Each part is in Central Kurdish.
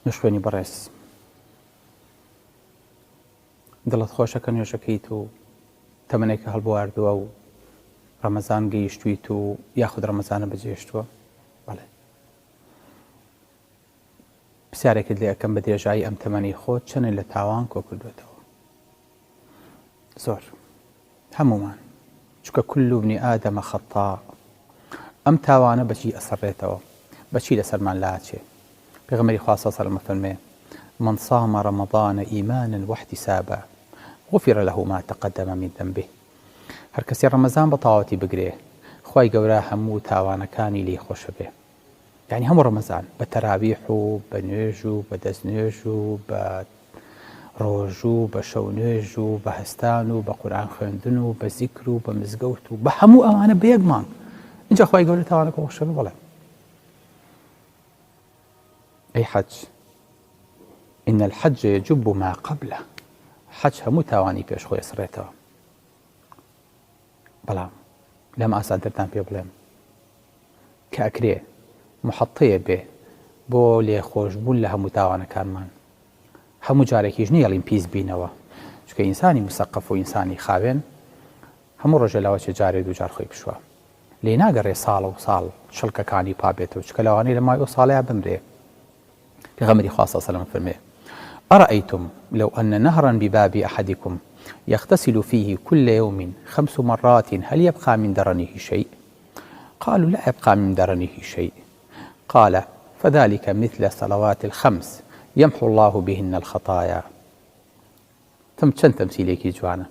نوێشخوێنی بەڕێز دڵت خۆشە کە نوێژەکەیت و تەمەنێکە هەڵبواردووە و ڕەمەزان گەیشتویت و یاخود ڕەمەزانە بەجێشتووە؟ بەڵێ. پرسیارێکت لێ ئەەکەم بە درێژایی ئەم تەمەنی خۆت چەنە لە تاوان کۆ کردوێتەوە؟ زۆر هەمومان، چکە كل ابن آدم خطاء. ئەم تاوانە بەچی ئەسەڕێتەوە؟ بەچی لەسەرمان لاچێ؟ پێغەمبەری خوا صلی الله علیه و سلم فەرمێ: من صام رمضان إيمانا واحتسابا غفر له ما تقدم من ذنبه. هەر کەسێ ڕەمەزان بە تەواوەتی بگرێ، خوای گەورە هەموو تاوانەکانی لێی خۆشە بێ. یعنی هەموو ڕەمەزان بە تەراویح و بە نوێژ و بە دەستنوێژ و بە ڕۆژ و بە شەو نوێژ و بە هەستان و بە قورئان خوێندن و بە زیکر و بە مزگەوت و بە هەموو ئەوانە بە یەک مانگ اینجا خوای گەورە تاوانەکە خۆشە بێ. بەڵێ. ئەی حەج إن الحج يجب ما قبله. حج هەموو تاوانی پێش خۆی ئەسڕێتەوە. بەڵام لەم ئاسانترتان پێ بڵێم کە ئەکرێ محەطەیە بێ بۆ لێخۆشبوون لە هەموو تاوانەکانمان. هەموو جارێکیش نیەڵین پیس بینەوە، چکە ئینسانی مسەقف و ئینسانی خاوێن هەموو ڕۆژە لەوە چه جارێ دووجار خۆی بشوە، لێ ناگەڕێ ساڵە و ساڵ شڵکەکانی پابێتەوە، چکە لەوانەیە لە مای ئەو ساڵەیە بمرێ. پێغەمبەری خوا صلی الله علیه و سلم فەرمێ: أرأيتم لو أن نهرا بباب أحدكم يغتسل فيه كل يوم 5 مرات هل يبقى من درنه شيء؟ قالوا: لا يبقى من درنه شيء. قال: فذلك مثل صلوات الخمس يمحو الله بهن الخطايا. چەند تەمسیلێکی جوانە،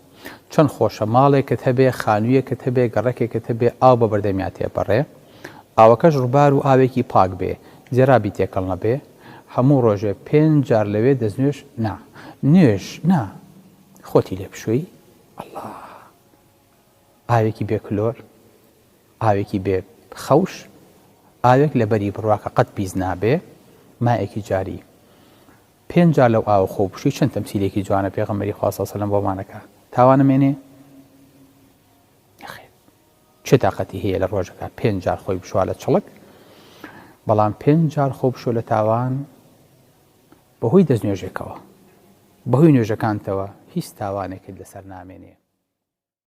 چەند خۆشە ماڵێکت هەبێ، خانوویەکت هەبێ، گەڕەکێکت هەبێ، ئاو بە بەردەمیات تێپەڕێ، ئاوەکەش ڕووبار و ئاوێکی پاک بێ، جێرابی تێکەڵ نەبێ، هەموو ڕۆژێ 5 جار لەوێ دەستنوێژ نا نوێژ نا خۆتی لێ بشووی، ئەڵڵا، ئاوێکی بێ کلۆر، ئاوێکی بێ خەوش، ئاوێک لە بەری بڕواکە قەت پیس نابێ، مایەکی جاری 5 جار لەو ئاوە خۆ بشووی. چەند تەمسیلێکی جوانە پێغەمبەری خوا صلی الله علیه و سلم بۆمانەکە. تاوانەمێنێ؟ نەخێر. چه تاقەتی هەیە لە ڕۆژەکە 5 جار خۆی بشوە لە چڵک؟ بەڵام 5 جار خۆ بشۆ لە تاوان بەهۆی دەستنوێژێکەوە، بەهۆی نوێژەکانتەوە هیچ تاوانێکت لەسەر نامێنێ.